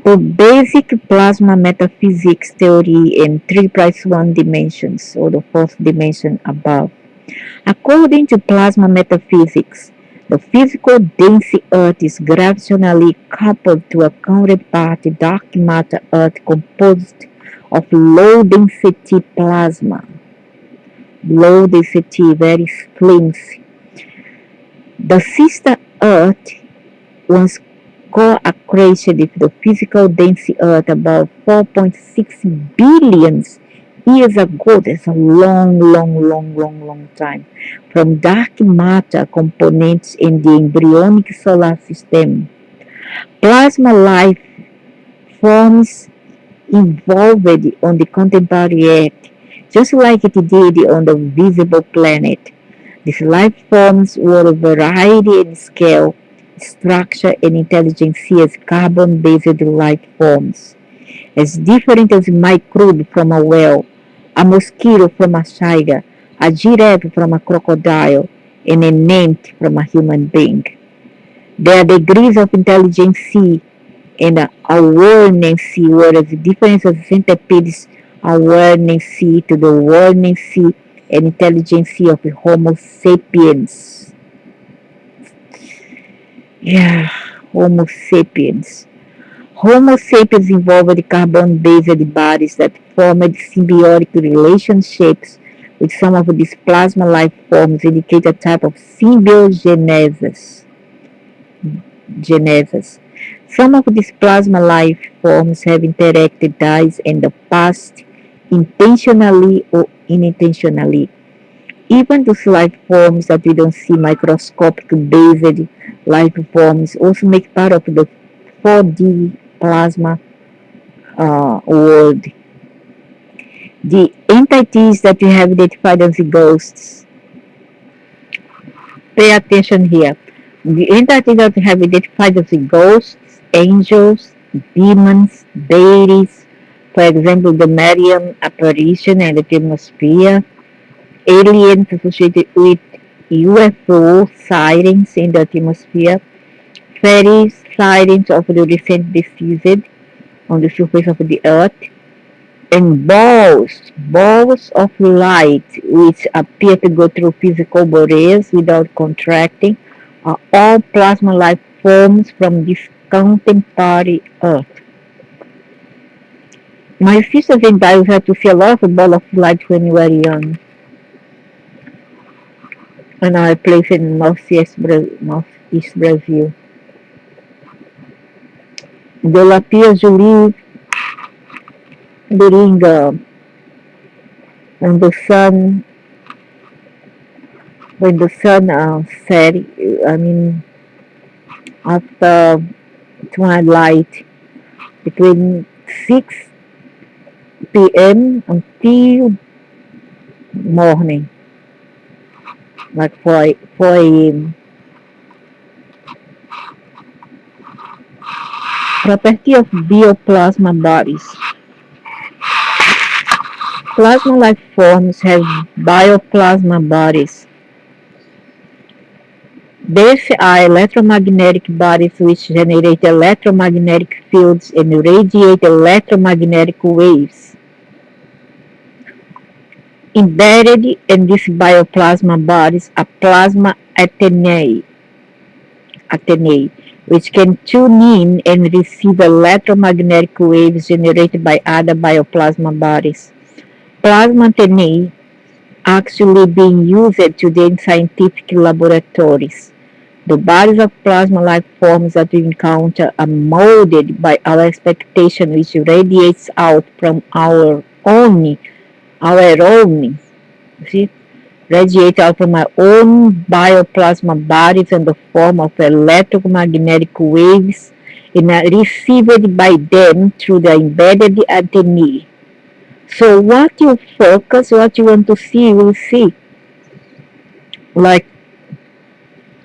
The basic plasma metaphysics theory in 3 plus 1 dimensions, or the fourth dimension above. According to plasma metaphysics, the physical dense Earth is gravitationally coupled to a counterpart dark matter Earth composed of low density plasma. Low density, very flimsy. The sister Earth once co-accreted with the physical dense Earth about 4.6 billion years ago. That's a long time. From dark matter components in the embryonic solar system, plasma life forms evolved on the contemporary Earth, just like it did on the visible planet. These life forms were a variety in scale, structure, and intelligence as carbon-based life forms, as different as a microbe from a whale, a mosquito from a tiger, a giraffe from a crocodile, and an ant from a human being. Their degrees of intelligence and awareness were as different as centipedes' awareness to the awareness and intelligence of Homo sapiens. Yeah, Homo sapiens. Homo sapiens involved carbon-based bodies that formed symbiotic relationships with some of these plasma life forms indicate a type of symbiogenesis. Some of these plasma life forms have interacted dies in the past, intentionally or unintentionally. Even those life forms that we don't see, microscopic based life forms, also make part of the 4D plasma world. The entities that we have identified as ghosts, pay attention here. The entities that we have identified as ghosts, angels, demons, deities, for example, the Marian apparition and the atmosphere, aliens associated with UFO sightings in the atmosphere, fairy sightings of the recent deceased on the surface of the earth, and balls of light which appear to go through physical barriers without contracting, are all plasma life forms from this contemporary earth. My sisters and I had to see a lot of ball of light when we were young, in our place in Northeast Brazil. They appear to live during when the sun set. I mean, after twilight, between 6 p.m. until morning, like 4 a.m. Property of bioplasma bodies. Plasma life forms have bioplasma bodies. These are electromagnetic bodies which generate electromagnetic fields and radiate electromagnetic waves. Embedded in these bioplasma bodies are plasma antennae, which can tune in and receive electromagnetic waves generated by other bioplasma bodies. Plasma antennae actually being used today in scientific laboratories. The bodies of plasma life forms that we encounter are molded by our expectation, which radiates out from our own, see, radiate out from our own bioplasma bodies in the form of electromagnetic waves and are received by them through the embedded antennae. So what you focus, what you want to see, you will see. Like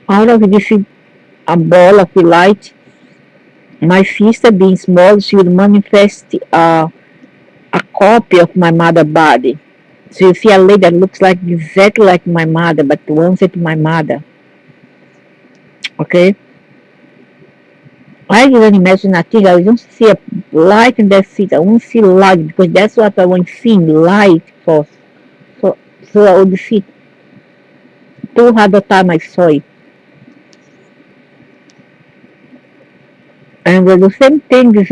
out of this a ball of light, my sister being small, she will manifest a copy of my mother body. So you see a lady that looks like exactly like my mother, but once it's my mother. Okay? I didn't imagine a thing. I don't see a light and that's it. I won't see light because that's what I want to see, light for. So, so I would see two other time I saw it. And the same thing is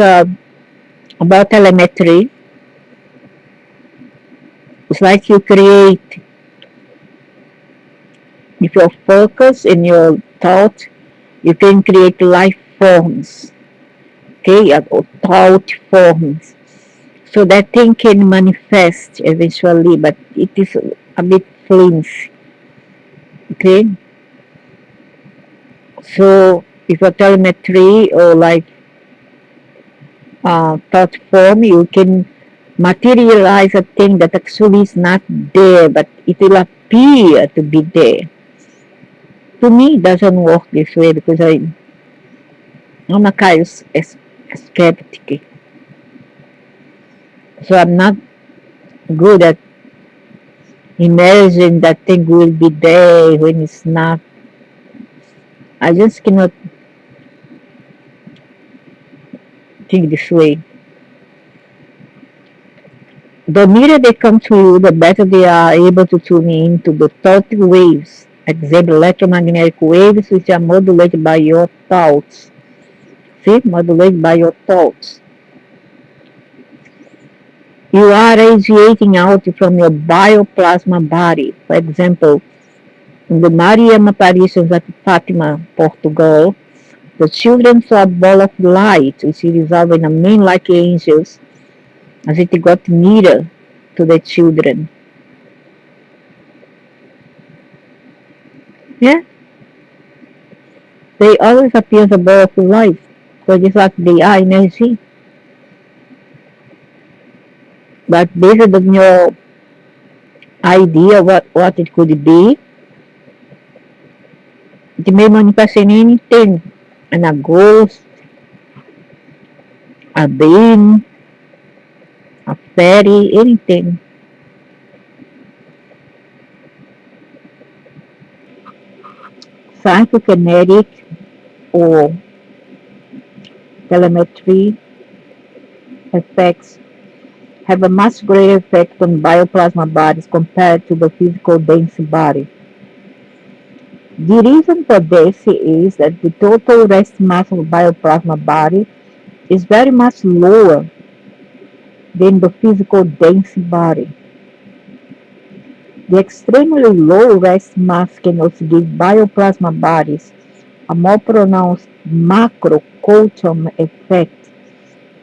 about telemetry. It's like you create, if your focus and your thought, you can create life forms, okay, or thought forms. So that thing can manifest eventually, but it is a bit flimsy, okay? So if a telemetry or like thought form, you can materialize a thing that actually is not there, but it will appear to be there. To me, it doesn't work this way because I'm a kind of skeptic. So I'm not good at imagining that thing will be there when it's not. I just cannot think this way. The nearer they come to you, the better they are able to tune into the thought waves, example electromagnetic waves which are modulated by your thoughts. See, modulated by your thoughts. You are radiating out from your bioplasma body. For example, in the Mariam apparitions at Fatima, Portugal, the children saw a ball of light which resolved in a man like angels as it got nearer to the children. Yeah, they always appear as a ball of light. So just like they are energy. But based on your idea what it could be, it may manifest in anything. And a ghost, a being, a fairy, anything. Psychokinetic or telemetry effects have a much greater effect on bioplasma bodies compared to the physical dense body. The reason for this is that the total rest mass of bioplasma body is very much lower than the physical dense body. The extremely low rest mass can also give bioplasma bodies a more pronounced macro-quantum effect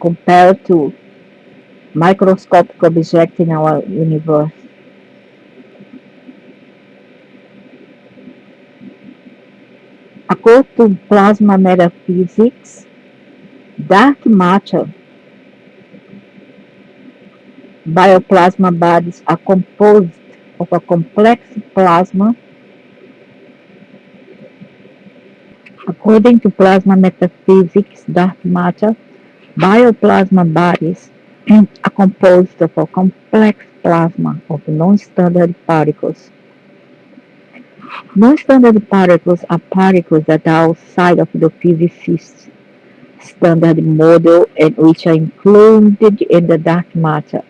compared to microscopic objects in our universe. According to plasma metaphysics, dark matter bioplasma bodies are composed of a complex plasma. According to plasma metaphysics, dark matter bioplasma bodies are composed of a complex plasma of non-standard particles. Non-standard particles are particles that are outside of the physicist's standard model and which are included in the dark matter.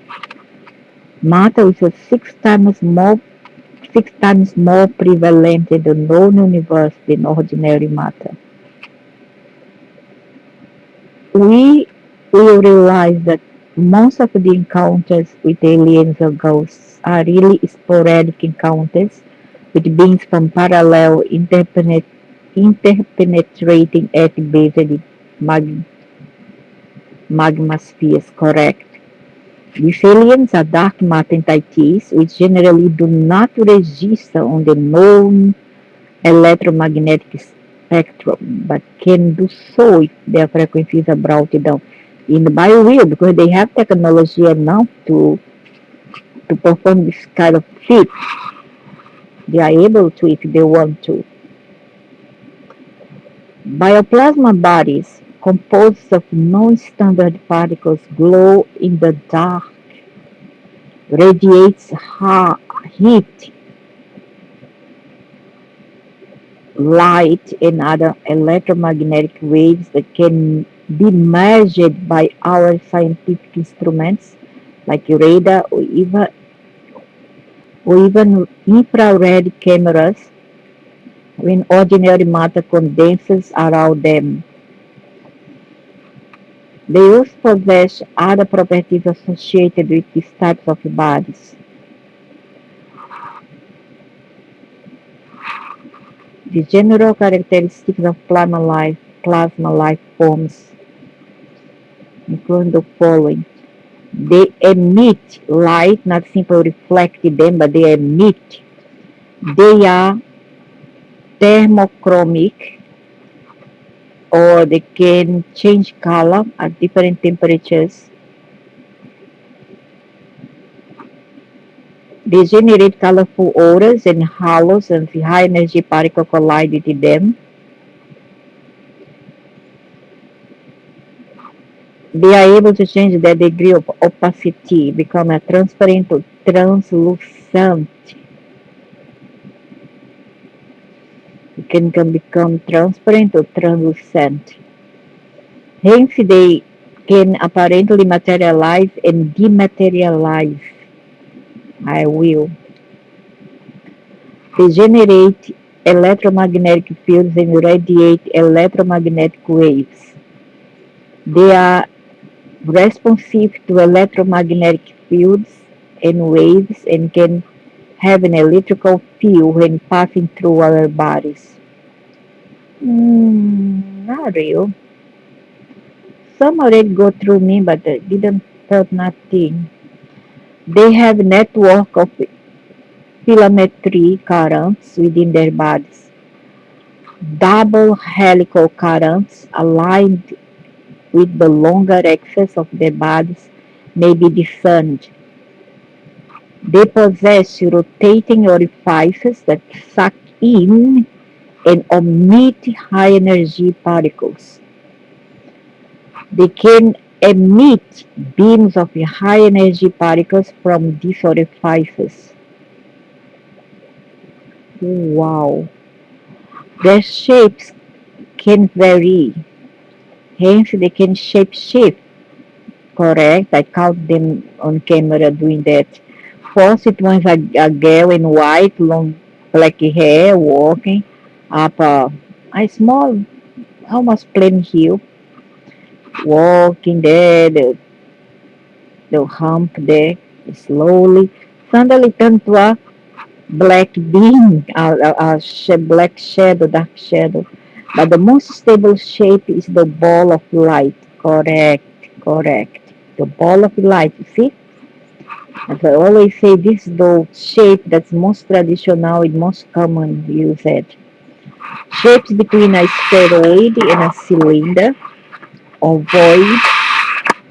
Matter is six times more prevalent in the known universe than ordinary matter. We will realize that most of the encounters with aliens or ghosts are really sporadic encounters with beings from parallel interpenetrating earth-based mag- magma spheres, correct? These aliens are dark matter entities which generally do not register on the known electromagnetic spectrum, but can do so if their frequencies are brought down in the bio will because they have technology enough to perform this kind of feat. They are able to if they want to. Bioplasma bodies composed of non-standard particles glow in the dark, radiates heat, light and other electromagnetic waves that can be measured by our scientific instruments like radar or even infrared cameras when ordinary matter condenses around them. They also possess other properties associated with these types of bodies. The general characteristics of plasma life forms include the following. They emit light, not simply reflect them, but they emit. They are thermochromic, or they can change color at different temperatures. They generate colorful auras and halos, and the high energy particle collide with them. They are able to change their degree of opacity, become a transparent or translucent. It can become transparent or translucent. Hence, they can apparently materialize and dematerialize. I will. They generate electromagnetic fields and radiate electromagnetic waves. They are responsive to electromagnetic fields and waves and can have an electrical field when passing through our bodies. Not real. Some already go through me, but didn't felt nothing. They have a network of filamentary currents within their bodies. Double helical currents aligned with the longer axis of their bodies may be discerned. They possess rotating orifices that suck in and emit high energy particles. They can emit beams of high energy particles from these orifices. Wow. Their shapes can vary, hence they can shape shift. Correct? I caught them on camera doing that. First, it was a girl in white, long black hair, walking up a small, almost plain hill, walking there, the hump there, slowly. Suddenly turned to a black being, black shadow, dark shadow. But the most stable shape is the ball of light. Correct, correct. The ball of light, you see? As I always say, this is the shape that's most traditional and most common used. Shapes between a spheroid and a cylinder, ovoid,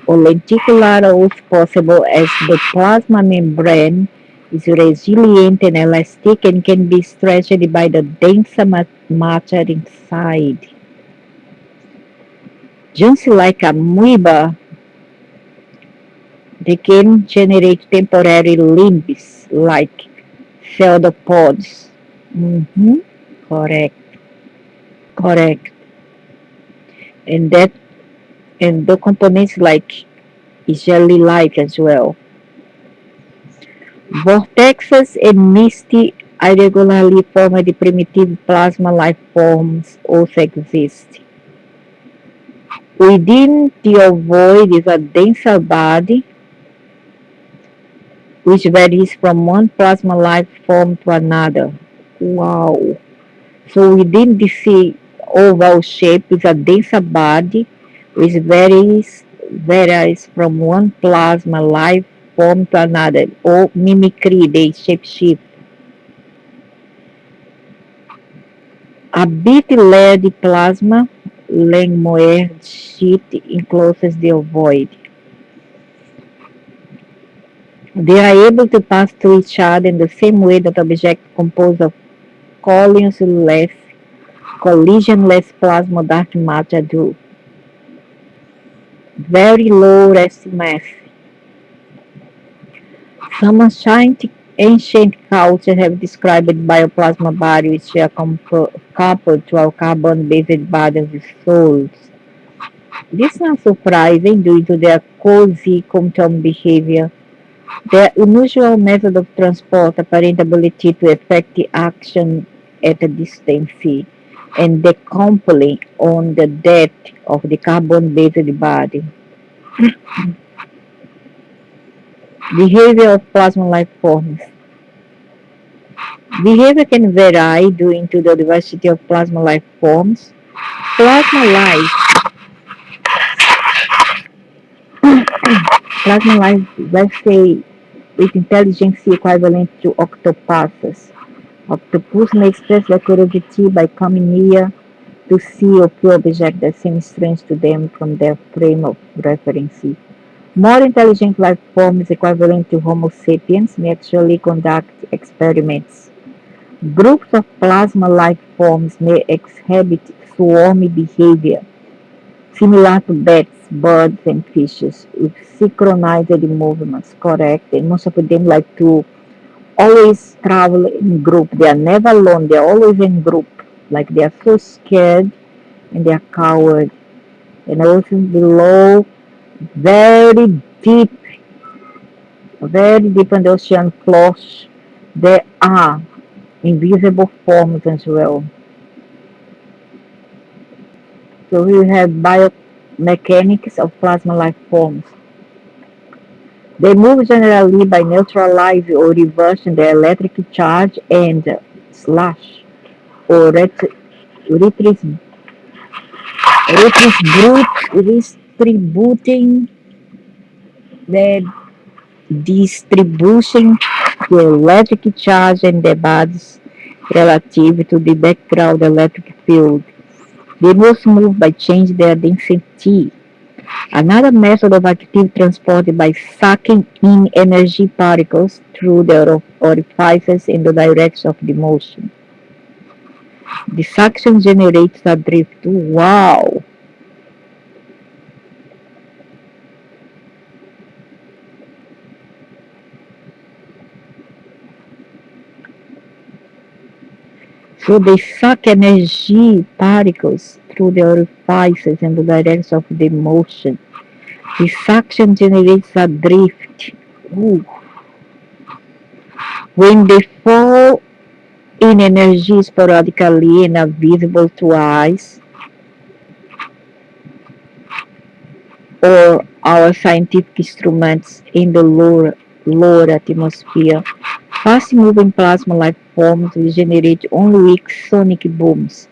or lenticular are also possible as the plasma membrane is resilient and elastic and can be stretched by the denser matter inside. Just like amoeba, they can generate temporary limbs like pseudopods. Mm-hmm. Correct, correct. And that and the components like jelly-like as well. Vortexes and misty irregularly formed primitive plasma life forms also exist. Within the ovoid is a denser body which varies from one plasma life form to another. Wow. So within this oval shape is a denser body which varies from one plasma life form to another, or mimicry, they shape shift. A bit layered plasma Langmuir sheet encloses the ovoid. They are able to pass through each other in the same way that objects composed of collisionless, collisionless plasma dark matter do. Very low resting mass. Some Ancient cultures have described bioplasma bodies which are coupled to our carbon-based bodies with souls. This is not surprising due to their cozy quantum behavior, their unusual method of transport, apparent ability to effect the action at a distance, and decoupling on the depth of the carbon-based body. Behavior of plasma life forms. Behavior can vary due to the diversity of plasma life forms. Plasma life, plasma life, let's say, with intelligence equivalent to octopuses. Octopus may express their curiosity by coming near to see or feel objects that seem strange to them from their frame of reference. More intelligent life forms equivalent to Homo sapiens may actually conduct experiments. Groups of plasma life forms may exhibit swarmy behavior, similar to bats, birds, and fishes, with synchronized movements, correct? And most of them like to always travel in group. They are never alone, they are always in group. Like they are so scared and they are cowards. And also below, very deep, very deep in the ocean floors, there are invisible forms as well. So we have biomechanics of plasma life forms. They move generally by neutralizing or reversing the electric charge and slash or distributing the distribution the electric charge in the bodies relative to the background electric field. They must move by changing their density. Another method of active transport by sucking in energy particles through the orifices in the direction of the motion. The suction generates a drift. Wow! So they suck energy particles through the orifices in the direction of the motion. The suction generates a drift. Ooh. When they fall in energy sporadically and are visible to eyes or our scientific instruments in the lower atmosphere, fast-moving plasma life forms will generate only weak sonic booms.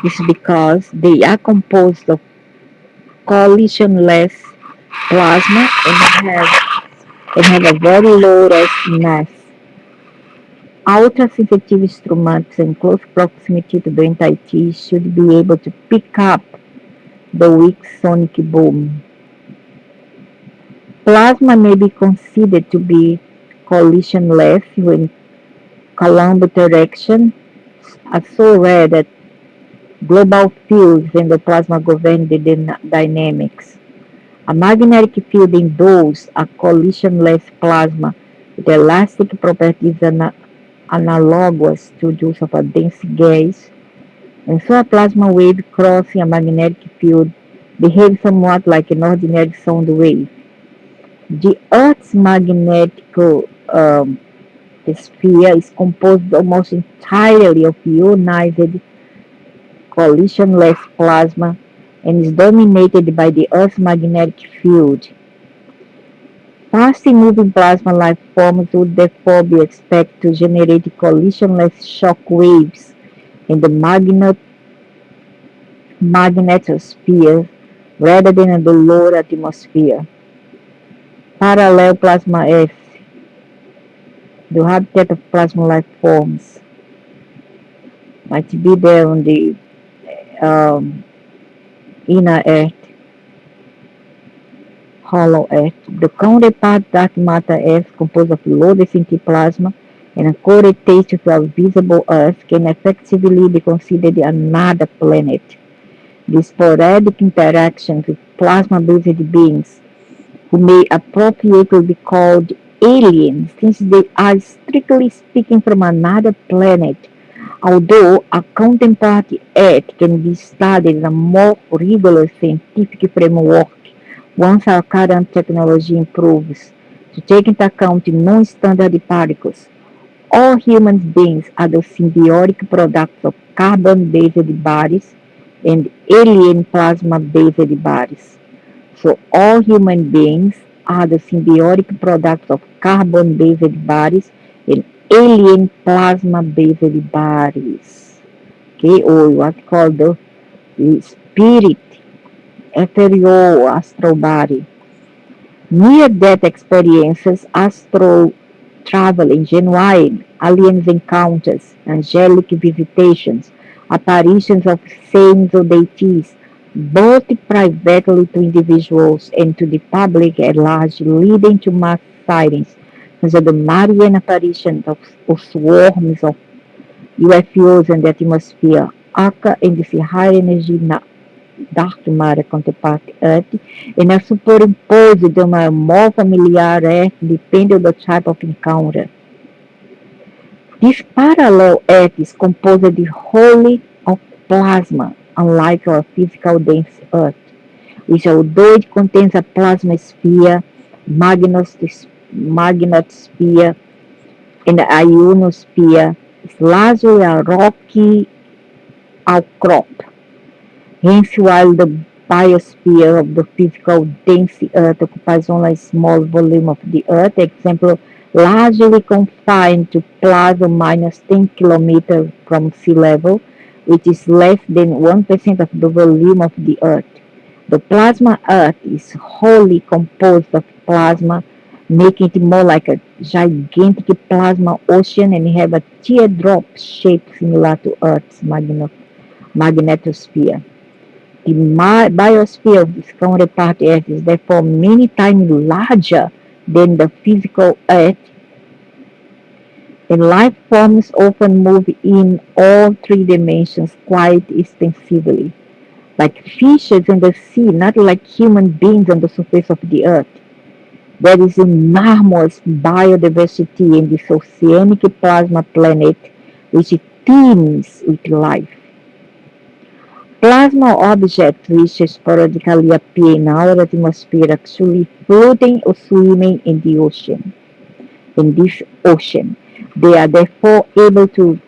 This is because they are composed of collisionless plasma and have a very low rest mass. Ultra-sensitive instruments in close proximity to the entity should be able to pick up the weak sonic boom. Plasma may be considered to be collisionless when Coulomb interactions are so rare that global fields in the plasma govern the dynamics. A magnetic field induces a collisionless plasma with elastic properties analogous to those of a dense gas, and so a plasma wave crossing a magnetic field behaves somewhat like an ordinary sound wave. The Earth's magnetic um, sphere is composed almost entirely of ionized collisionless plasma and is dominated by the Earth's magnetic field. Fast-moving plasma life forms would therefore be expected to generate collisionless shock waves in the magnetosphere rather than in the lower atmosphere. Parallel plasma F, the habitat of plasma life forms, might be there on the um, inner Earth, hollow Earth. The counterpart dark matter Earth, composed of low density plasma and a coated taste of our visible Earth, can effectively be considered another planet. The sporadic interactions with plasma-based beings, who may appropriately be called alien since they are strictly speaking from another planet, although a counterpart Earth can be studied in a more rigorous scientific framework once our current technology improves to take into account non-standard particles. All human beings are the symbiotic products of carbon-based bodies and alien plasma-based bodies. So all human beings are the symbiotic products of carbon-based bodies and alien plasma-based bodies. Okay, or what called the spirit, ethereal astral body. Near-death experiences, astral traveling, genuine aliens encounters, angelic visitations, apparitions of saints or deities, both privately to individuals and to the public at large, leading to mass sightings, such as the Marian apparition of swarms of UFOs in the atmosphere, occur in this high energy dark matter counterpart Earth, and are superimposed on a more familiar Earth depending on the type of encounter. This parallel Earth is composed wholly of plasma, unlike our physical dense Earth, which although it contains a plasma sphere, magnetosphere, and an ionosphere, is largely a rocky outcrop. Hence, while the biosphere of the physical dense Earth occupies only a small volume of the Earth, example largely confined to plus or minus 10 kilometers from sea level, which is less than 1% of the volume of the Earth. The plasma Earth is wholly composed of plasma, making it more like a gigantic plasma ocean and have a teardrop shape similar to Earth's magnetosphere. The biosphere of this counterpart Earth is therefore many times larger than the physical Earth, and life forms often move in all three dimensions quite extensively, like fishes in the sea, not like human beings on the surface of the Earth. There is enormous biodiversity in this oceanic plasma planet, which teems with life. Plasma objects which sporadically appear in our atmosphere actually floating or swimming in the ocean. In this ocean, they are therefore able to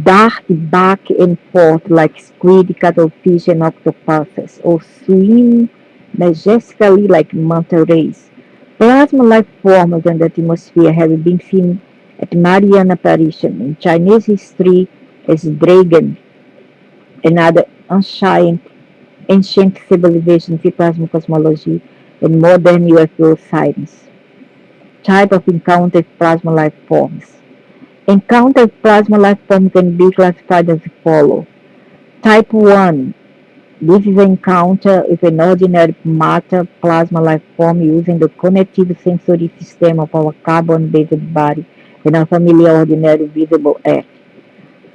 dart back and forth like squid, cuttlefish, and octopuses, or swim majestically like manta rays. Plasma life forms in the atmosphere have been seen at Marian apparition in Chinese history as dragon and other ancient civilizations in plasma cosmology and modern UFO science. Type of encountered plasma life forms. Encountered plasma life form can be classified as follows. Type 1. This is an encounter with an ordinary matter plasma life form using the connective sensory system of our carbon-based body and our familiar ordinary visible Earth.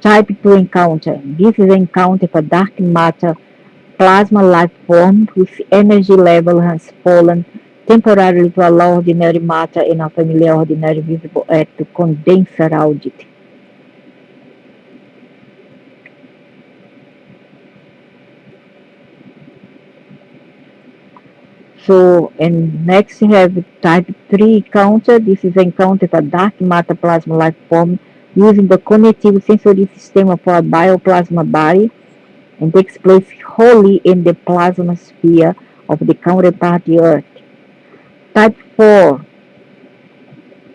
Type 2 encounter. This is an encounter for dark matter plasma life form whose energy level has fallen temporarily to allow ordinary matter in our familiar ordinary visible Earth to condense around it. So, and next we have type 3 encounter. This is an encounter for dark matter plasma life form using the connective sensory system of our bioplasma body and takes place wholly in the plasma sphere of the counterpart Earth. Type 4.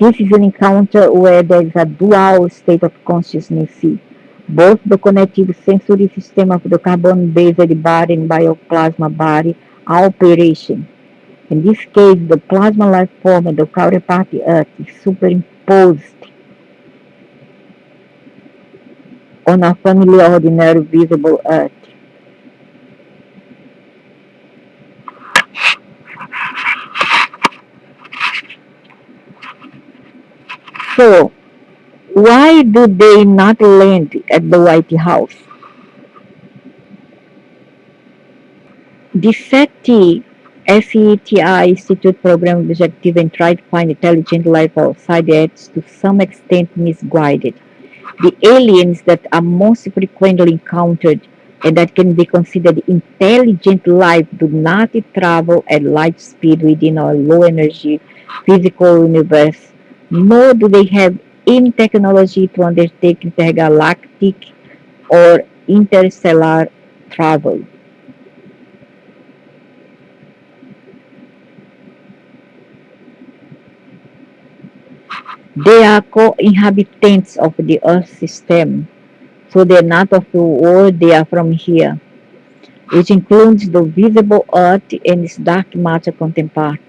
This is an encounter where there is a dual state of consciousness. Both the connective sensory system of the carbon-based body and bioplasma body are operation. In this case, the plasma life form and the counterpart Earth is superimposed on a familiar ordinary visible Earth. So, why do they not land at the White House? The SETI SETI Institute program objective and try to find intelligent life outside the Earth to some extent misguided. The aliens that are most frequently encountered and that can be considered intelligent life do not travel at light speed within our low energy physical universe, nor do they have any technology to undertake intergalactic or interstellar travel. They are co-inhabitants of the Earth system, so they're not of the world, they are from here, which includes the visible Earth and its dark matter counterpart.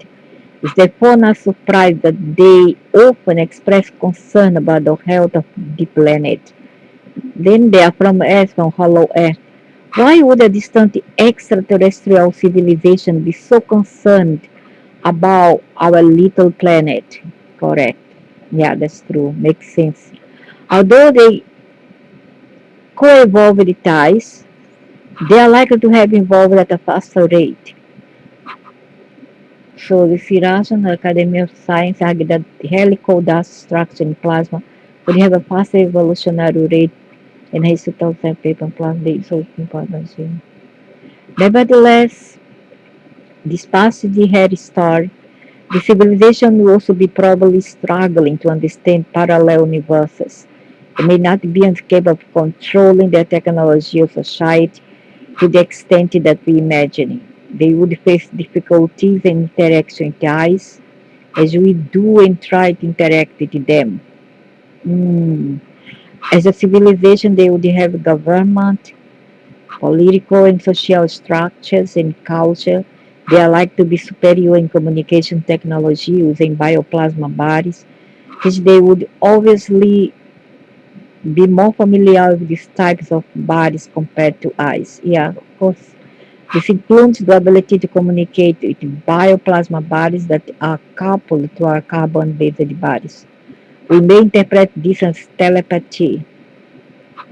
It's therefore not surprised that they often express concern about the health of the planet. Then they are from Earth, from hollow Earth. Why would a distant extraterrestrial civilization be so concerned about our little planet? Correct. Yeah, that's true. Makes sense. Although they co-evolve with ties, they are likely to have evolved at a faster rate. So the Firasson Academy of Science argued that helical dust structure in plasma would have a faster evolutionary rate in isotope than paper plasma. So important. Nevertheless, despite the head start, the civilization will also be probably struggling to understand parallel universes. They may not be capable of controlling their technology or society to the extent that we imagine. They would face difficulties in interaction with eyes as we do and try to interact with them. Mm. As a civilization, they would have government, political and social structures, and culture. They are like to be superior in communication technology using bioplasma bodies, which they would obviously be more familiar with these types of bodies compared to eyes. Yeah, of course. This includes the ability to communicate with bioplasma bodies that are coupled to our carbon-based bodies. We may interpret this as telepathy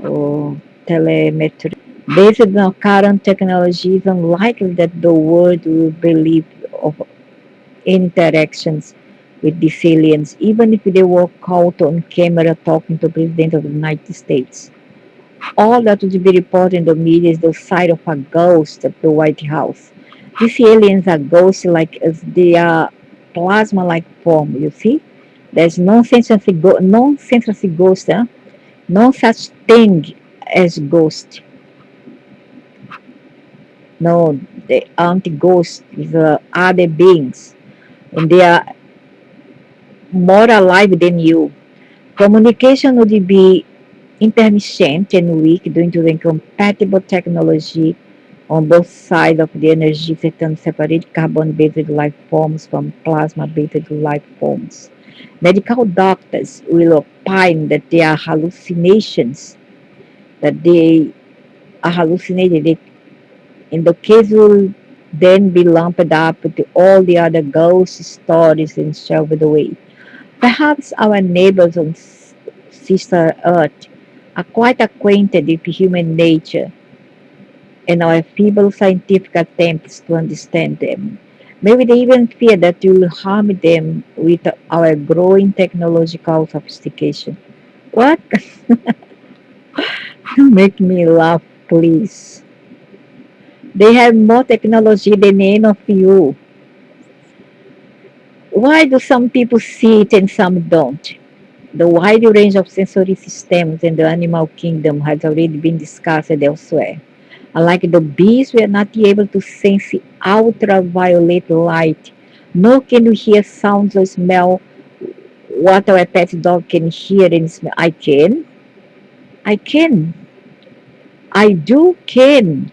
or telemetry. Based on current technology, it's unlikely that the world will believe of interactions with these aliens, even if they were caught on camera talking to the President of the United States. All that would be reported in the media is the sight of a ghost at the White House. These aliens are ghosts like as they are plasma-like form, you see? There's no sense of a ghost, huh? No such thing as ghost. No, they aren't ghosts, these are other beings. And they are more alive than you. Communication would be intermittent and weak due to the incompatible technology on both sides of the energy system separate carbon-based life forms from plasma-based life forms. Medical doctors will opine that they are hallucinations, that they are hallucinated. In the case will then be lumped up to all the other ghost stories and shoved away. Perhaps our neighbors on Sister Earth are quite acquainted with human nature and our feeble scientific attempts to understand them. Maybe they even fear that we will harm them with our growing technological sophistication. What? Make me laugh, please. They have more technology than any of you. Why do some people see it and some don't? The wide range of sensory systems in the animal kingdom has already been discussed elsewhere. Unlike the bees, we are not able to sense ultraviolet light, nor can we hear sounds or smell what our pet dog can hear and smell. I can. I can. I do can.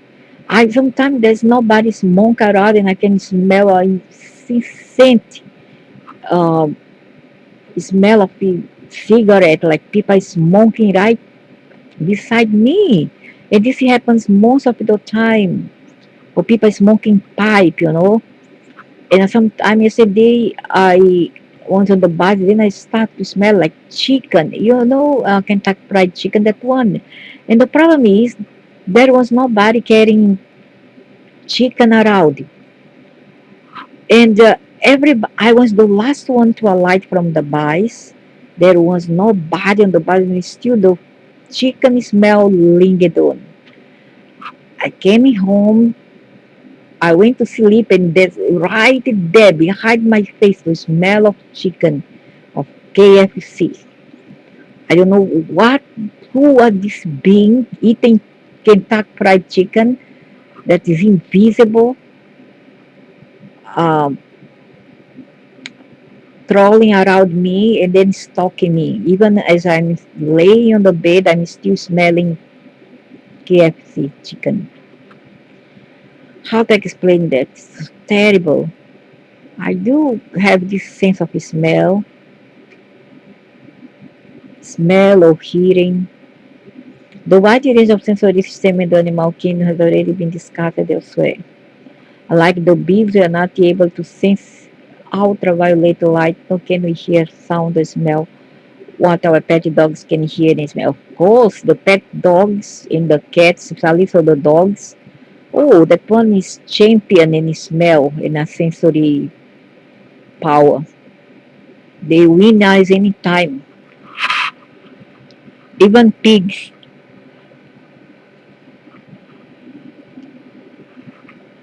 I sometimes there's nobody smoke around and I can smell a scent, uh, smell of the cigarette like people smoking right beside me. And this happens most of the time. Or people smoking pipe, you know. And sometimes yesterday I went on the bus, then I start to smell like chicken. You know, Kentucky Fried Chicken, that one. And the problem is there was nobody carrying chicken around. And I was the last one to alight from the bus. There was nobody on the bus, and still the chicken smell lingered on. I came home. I went to sleep, and there's right there behind my face the smell of chicken, of KFC. I don't know who are these beings eating Kentucky Fried Chicken that is invisible, um, crawling around me and then stalking me. Even as I'm laying on the bed, I'm still smelling KFC chicken. How to explain that? It's terrible. I do have this sense of smell or hearing. The wide range of sensory system in the animal kingdom has already been discussed elsewhere. Unlike the bees, we are not able to sense ultraviolet light, nor can we hear sound or smell what our pet dogs can hear and smell. Of course, the pet dogs and the cats, especially for the dogs, oh, that one is champion in smell and a sensory power. They win us anytime. Even pigs,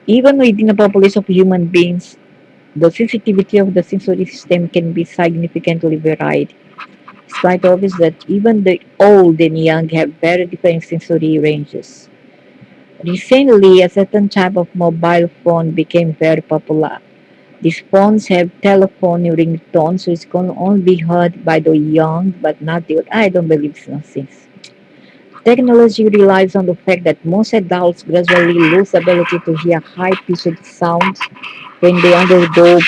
even within a population of human beings, the sensitivity of the sensory system can be significantly varied. It's quite obvious that even the old and young have very different sensory ranges. Recently, a certain type of mobile phone became very popular. These phones have telephone ringtones, so it can only be heard by the young, but not the old. I don't believe it's nonsense. Technology relies on the fact that most adults gradually lose the ability to hear high-pitched sounds when they undergo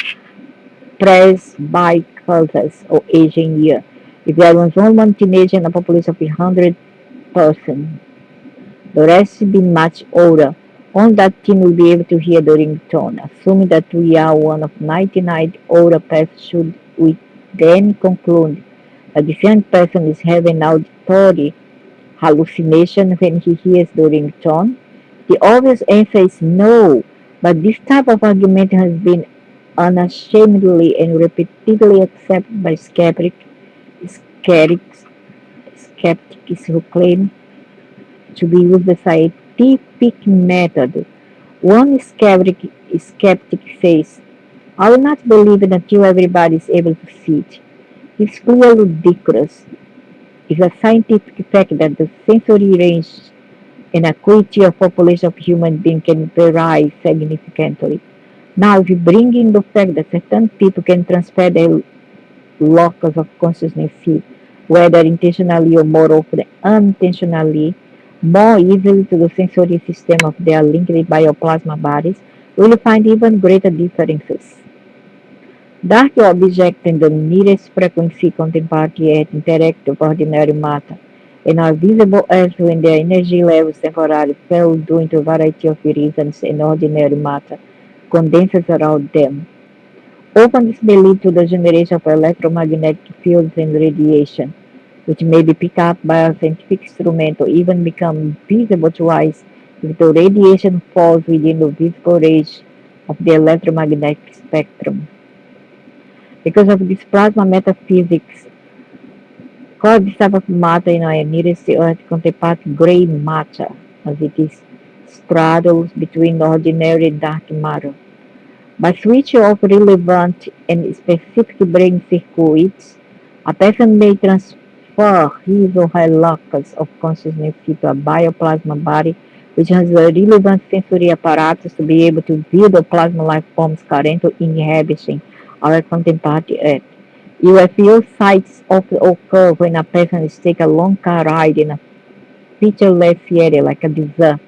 presbycusis or aging year. If there was one teenager in a population of 100%, the rest will be much older. On that team will be able to hear the ringtone. Assuming that we are one of 99 older persons, should we then conclude that the young person is having auditory hallucination when he hears the ringtone? The obvious answer is no, but this type of argument has been unashamedly and repeatedly accepted by skeptics, skeptics who claim to be used the scientific method. One skeptic says, I will not believe it until everybody is able to see it. It's clearly ridiculous. It's a scientific fact that the sensory range and acuity of population of human beings can vary significantly. Now, if you bring in the fact that certain people can transfer their locus of consciousness, whether intentionally or more often unintentionally, more easily to the sensory system of their linked bioplasma bodies, we will find even greater differences. Dark objects in the nearest frequency counterpart yet interact with ordinary matter and are visible as when their energy levels temporarily fell due to a variety of reasons and ordinary matter condenses around them. Often this may lead to the generation of electromagnetic fields and radiation, which may be picked up by a scientific instrument or even become visible to eyes if the radiation falls within the visible range of the electromagnetic spectrum. Because of this plasma metaphysics, called this type of matter in our nearest earth counterpart gray matter, as it is straddles between ordinary and dark matter. By switching off relevant and specific brain circuits, a person may transfer his or her locus of consciousness to a bioplasma body which has a relevant sensory apparatus to be able to view the plasma life forms currently inhabiting our contemporary Earth. UFO sights often occur when a person is taking a long car ride in a featureless area like a desert.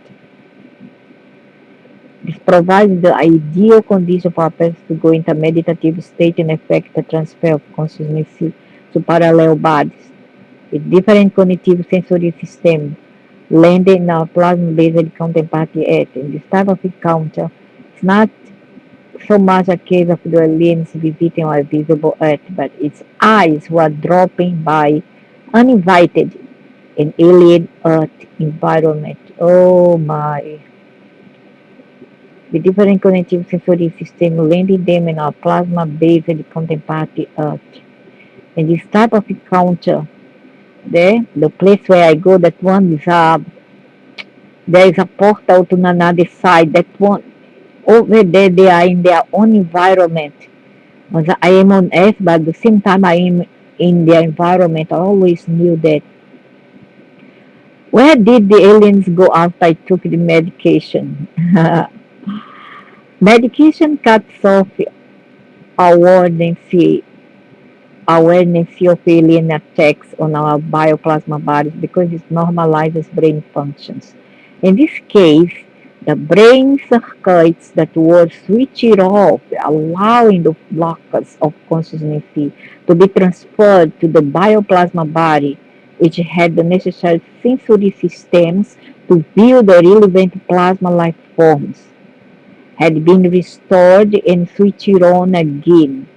This provides the ideal condition for a person to go into a meditative state and effect the transfer of consciousness to parallel bodies with different cognitive sensory systems landed in our plasma-based contemporary Earth. In this type of encounter, it's not so much a case of the aliens visiting our visible Earth, but its eyes who are dropping by uninvited in alien Earth environment. Oh my. with different connective sensory systems, landing them in our plasma-based counterpart Earth. And this type of encounter, the place where I go, that one is there is a portal to another side. That one over there, they are in their own environment. But I am on Earth, but at the same time I am in their environment. I always knew that. Where did the aliens go after I took the medication? Medication cuts off awareness, awareness of alien attacks on our bioplasma bodies because it normalizes brain functions. In this case, the brain circuits that were switched off, allowing the blockers of consciousness to be transferred to the bioplasma body, which had the necessary sensory systems to view the relevant plasma life forms, had been restored and switched on again.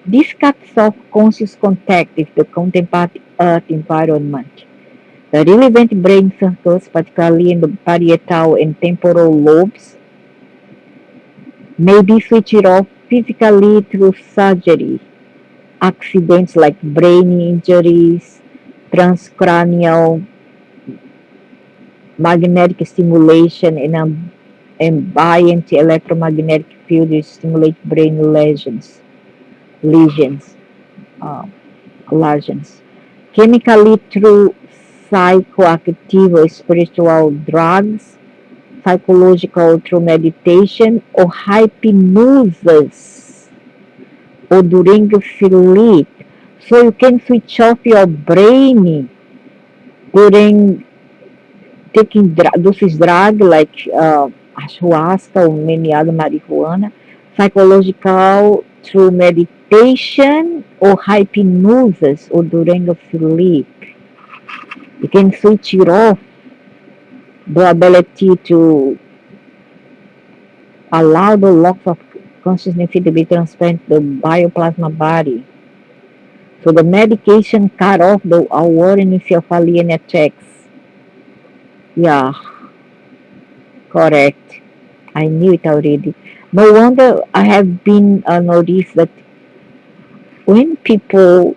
This cuts off conscious contact with the counterpart Earth environment. The relevant brain circuits, particularly in the parietal and temporal lobes, may be switched off physically through surgery, accidents like brain injuries, transcranial magnetic stimulation, and ambient electromagnetic fields stimulate brain lesions, uh, lesions. Chemically through psychoactive or spiritual drugs, psychological through meditation or hypnosis or during sleep. So you can switch off your brain during taking those drugs like ayahuasca or many other marijuana, psychological through meditation or hypnosis or during sleep. You can switch it off the ability to allow the locks of consciousness to be transferred to the bioplasma body. So the medication cut off the awareness of alien attacks. Yeah, correct. I knew it already. No wonder I have been noticed that when people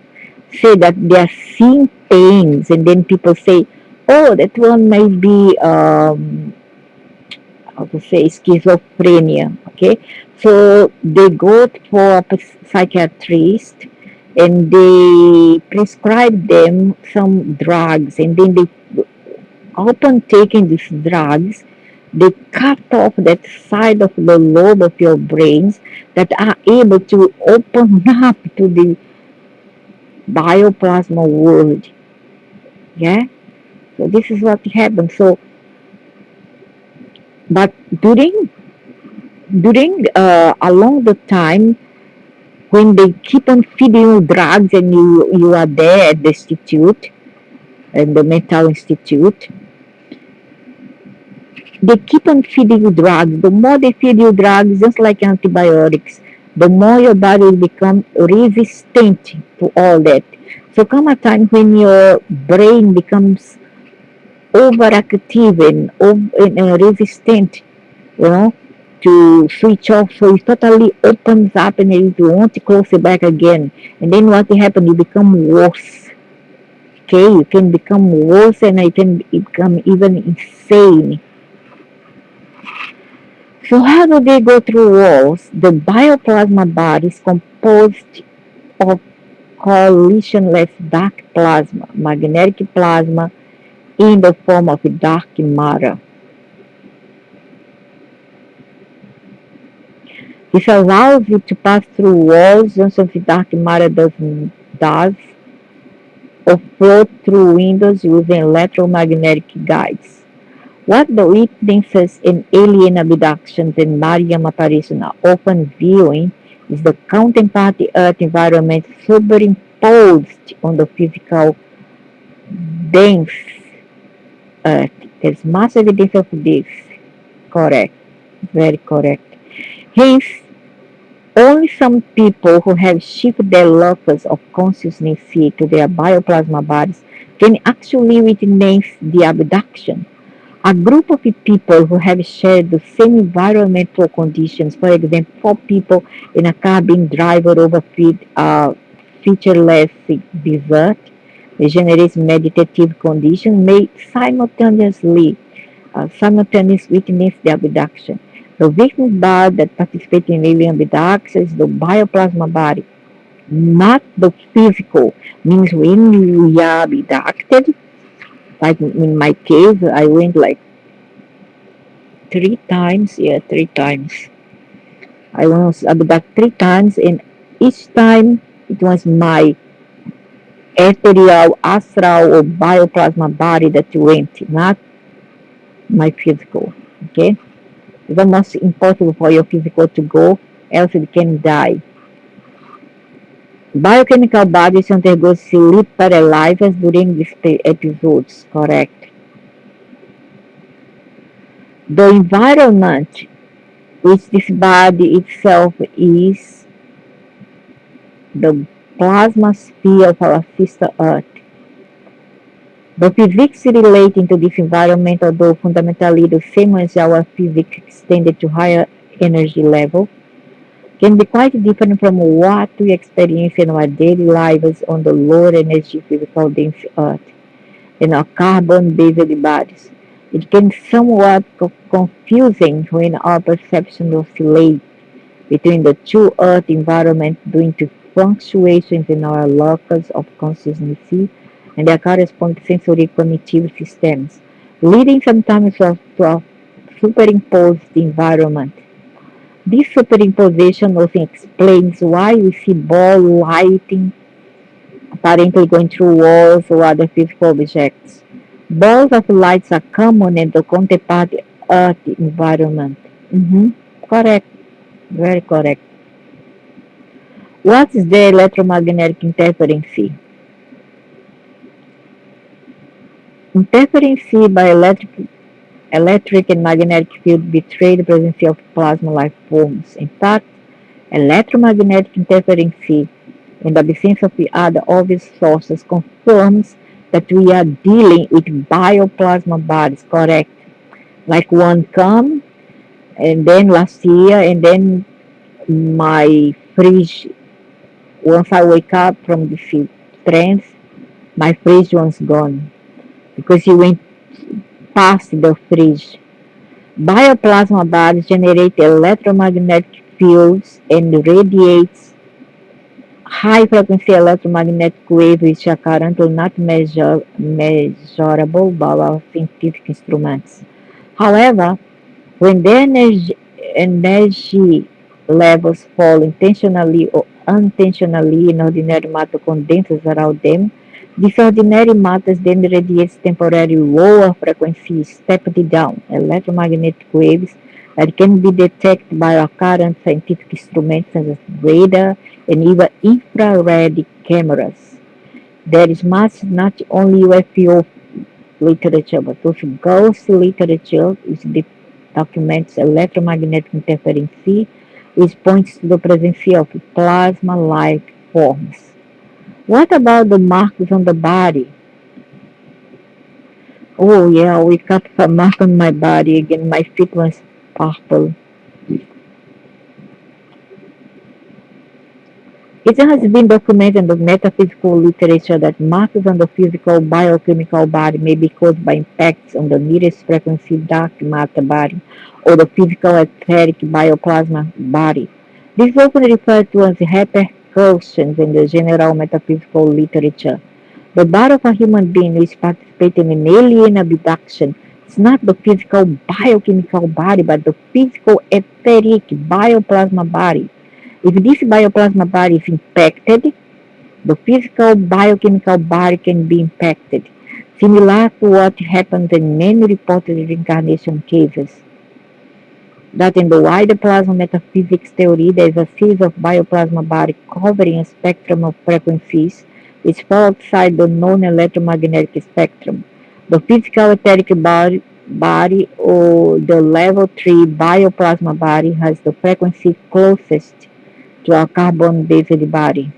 say that they are seeing things, and then people say, "Oh, that one may be how to say schizophrenia." Okay, so they go for a psychiatrist and they prescribe them some drugs, and then they upon taking these drugs, they cut off that side of the lobe of your brains that are able to open up to the bioplasma world. Yeah, so this is what happens. So, but during along the time when they keep on feeding you drugs and you are there at the institute, and the mental institute, they keep on feeding you drugs. The more they feed you drugs, just like antibiotics, the more your body will become resistant to all that. So come a time when your brain becomes overactive and resistant, you know, to switch off. So it totally opens up and you want to close it back again. And then what happens? You become worse. Okay, you can become worse and you can become even insane. So how do they go through walls? The bioplasma body is composed of collisionless dark plasma, magnetic plasma in the form of dark matter. This allows you to pass through walls just as the dark matter does, or float through windows using electromagnetic guides. What the witnesses in alien abductions and Mariam apparition are often viewing is the counterpart Earth environment superimposed on the physical dense Earth. There's much evidence of this. Correct. Very correct. Hence, only some people who have shifted their locus of consciousness to their bioplasma bodies can actually witness the abduction. A group of people who have shared the same environmental conditions, for example, four people in a car being driven over featureless desert, generates meditative conditions, may simultaneously witness the abduction. The victim's body that participates in alien abduction is the bioplasma body, not the physical. Means when we are abducted, like in my case, I went like 3 times. Yeah, 3 times. I was abducted 3 times, and each time it was my ethereal, astral, or bioplasma body that went, not my physical. Okay? It's almost impossible for your physical to go, else it can die. Biochemical bodies undergo sleep paralysis during these episodes, correct? The environment which this body itself is the plasma sphere of our sister Earth. The physics relating to this environment, although fundamentally the same as our physics extended to higher energy level, can be quite different from what we experience in our daily lives on the lower energy physical dense Earth and our carbon-based bodies. It can be somewhat confusing when our perception oscillates between the two Earth environments due to fluctuations in our locus of consciousness and their corresponding sensory cognitive systems, leading sometimes to a superimposed environment. This superimposition also explains why we see ball lighting apparently going through walls or other physical objects. Balls of lights are common in the counterpart Earth environment. Mm-hmm. Correct. Very correct. What is the electromagnetic interference? Interference by electric and magnetic field betray the presence of plasma life forms. In fact, electromagnetic interference in the absence of the other obvious sources confirms that we are dealing with bioplasma bodies, correct? Like one come and then last year and then my fridge, once I wake up from the trance, my fridge was gone because he went past the fridge. Bioplasma bodies generate electromagnetic fields and radiates high frequency electromagnetic waves which are currently not measurable by our scientific instruments. However, when the energy levels fall intentionally or unintentionally in ordinary matter condenses around them, this ordinary matter then radiates temporary lower frequency stepped down electromagnetic waves that can be detected by our current scientific instruments such as radar and even infrared cameras. There is much not only UFO literature, but also ghost literature, which documents electromagnetic interference, which points to the presence of plasma-like forms. What about the marks on the body? Oh yeah, we got a mark on my body again. My feet was purple. It has been documented in the metaphysical literature that marks on the physical biochemical body may be caused by impacts on the nearest frequency dark matter body or the physical etheric bioplasma body. This is often referred to as repercussions in the general metaphysical literature. The body of a human being which participated in an alien abduction is not the physical biochemical body but the physical etheric bioplasma body. If this bioplasma body is impacted, the physical biochemical body can be impacted, similar to what happens in many reported reincarnation cases. That in the wider plasma metaphysics theory, there is a series of bioplasma body covering a spectrum of frequencies which fall outside the known electromagnetic spectrum. The physical etheric body or the level 3 bioplasma body has the frequency closest to a carbon-based body.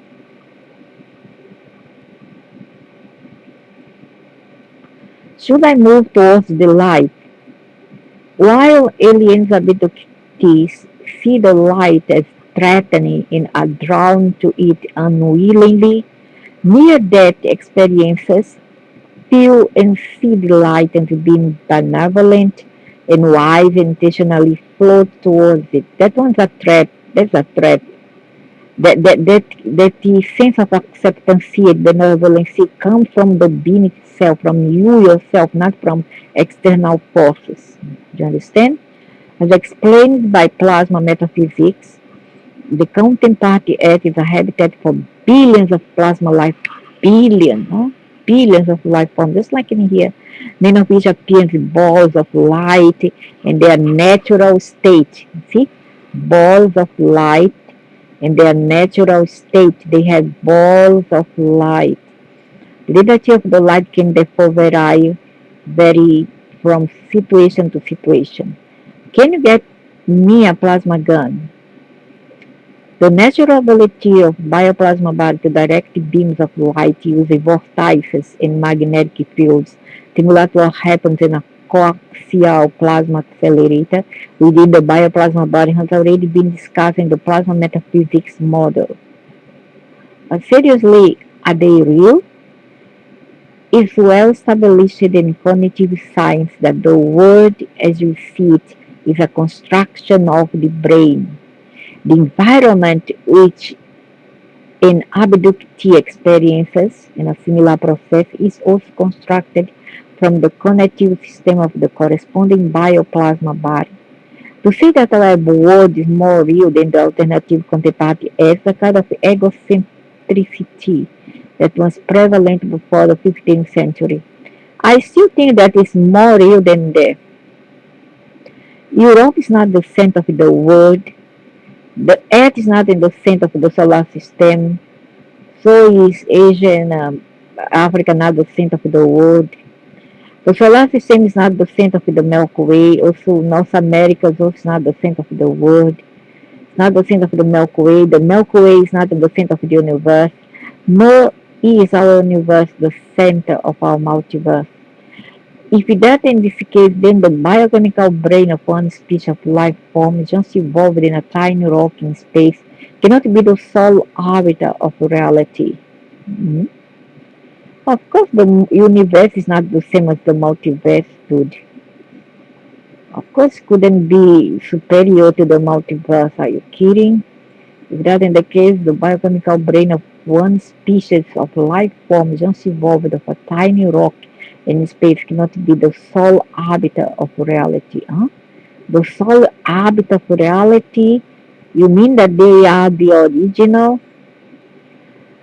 Should I move towards the light? While alien abductees see the light as threatening and are drawn to it unwillingly, near-death experiences feel and see the light as being benevolent and wise intentionally float towards it. That one's a threat. That's a threat. That the sense of acceptance and benevolence comes from the being itself, from you yourself, not from external forces. Do you understand? As explained by plasma metaphysics, the counterpart Earth is a habitat for billions of plasma life, billion, huh? Billions of life forms, just like in here. Many of which appear as balls of light in their natural state. See? Balls of light in their natural state. They have balls of light. The energy of the light can therefore vary from situation to situation. Can you get me a plasma gun? The natural ability of bioplasma body to direct beams of light using vortices in magnetic fields, similar to what happens in a coaxial plasma accelerator within the bioplasma body, has already been discussed in the plasma metaphysics model. But seriously, are they real? It's well established in cognitive science that the world as you see it is a construction of the brain. The environment which an abductee experiences in a similar process is also constructed from the cognitive system of the corresponding bioplasma body. To say that our world is more real than the alternative counterpart is a kind of egocentricity that was prevalent before the 15th century. I still think that it's more real than the Europe is not the center of the world. The Earth is not in the center of the solar system. So is Asia and Africa not the center of the world. The solar system is not the center of the Milky Way. Also, North America is also not the center of the world. It's not the center of the Milky Way. The Milky Way is not the center of the universe. Nor is our universe the center of our multiverse. If that in this case, then the biochemical brain of one species of life form just evolved in a tiny rock in space cannot be the sole arbiter of reality. Mhm. Of course, the universe is not the same as the multiverse, dude. Of course, couldn't be superior to the multiverse. Are you kidding? If that in the case, the biochemical brain of one species of life form just evolved of a tiny rock in space cannot be the sole arbiter of reality. Huh? The sole arbiter of reality, you mean that they are the original?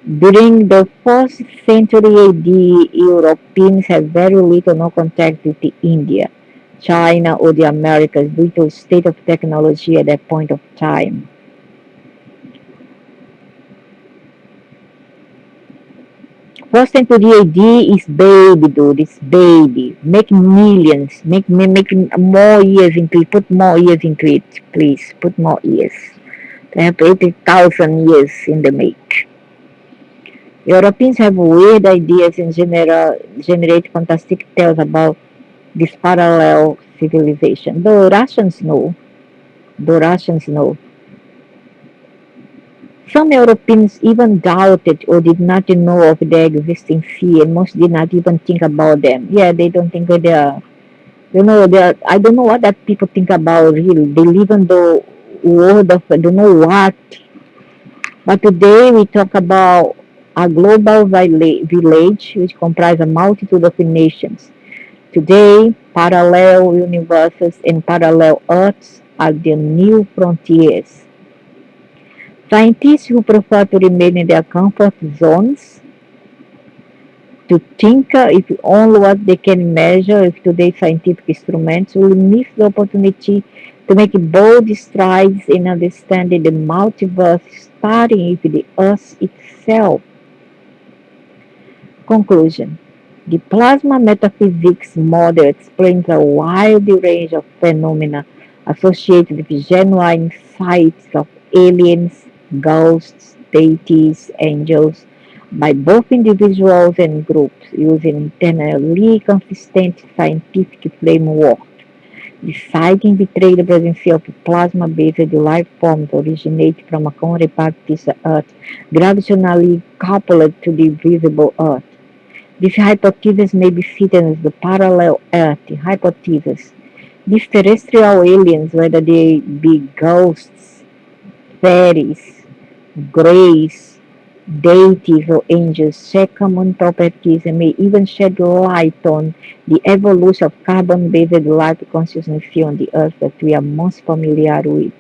During the 4th century AD, Europeans had very little no contact with India, China, or the Americas due to the state of technology at that point of time. 4th century AD is baby, dude. It's baby. Make millions. Make more years into it. Put more years into it, please. Put more years. They have 80,000 years in the make. Europeans have weird ideas and generate fantastic tales about this parallel civilization. The Russians know. Some Europeans even doubted or did not know of their existing sea, and most did not even think about them. Yeah, they don't think that they are, I don't know what that people think about really. They live in the world of, I don't know what. But today we talk about a global village which comprises a multitude of nations. Today, parallel universes and parallel Earths are the new frontiers. Scientists who prefer to remain in their comfort zones, to tinker if only what they can measure with today's scientific instruments, will miss the opportunity to make bold strides in understanding the multiverse, starting with the Earth itself. Conclusion. The plasma metaphysics model explains a wide range of phenomena associated with genuine sights of aliens, ghosts, deities, angels, by both individuals and groups using internally consistent scientific framework. The sighting betrayed the presence of plasma-based life forms originate from a counterpart to the Earth, gravitationally coupled to the visible Earth. This hypothesis may be fitted as the parallel Earth hypothesis. These terrestrial aliens, whether they be ghosts, fairies, grays, deities, or angels, share common properties and may even shed light on the evolution of carbon-based life consciousness here on the Earth that we are most familiar with.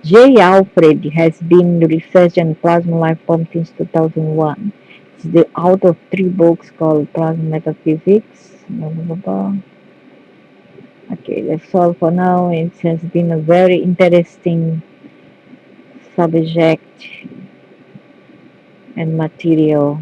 J. Alfred has been researching plasma life forms since 2001. He's the author of 3 books called Plasma Metaphysics. Blah, blah, blah. Okay, that's all for now. It has been a very interesting subject and material.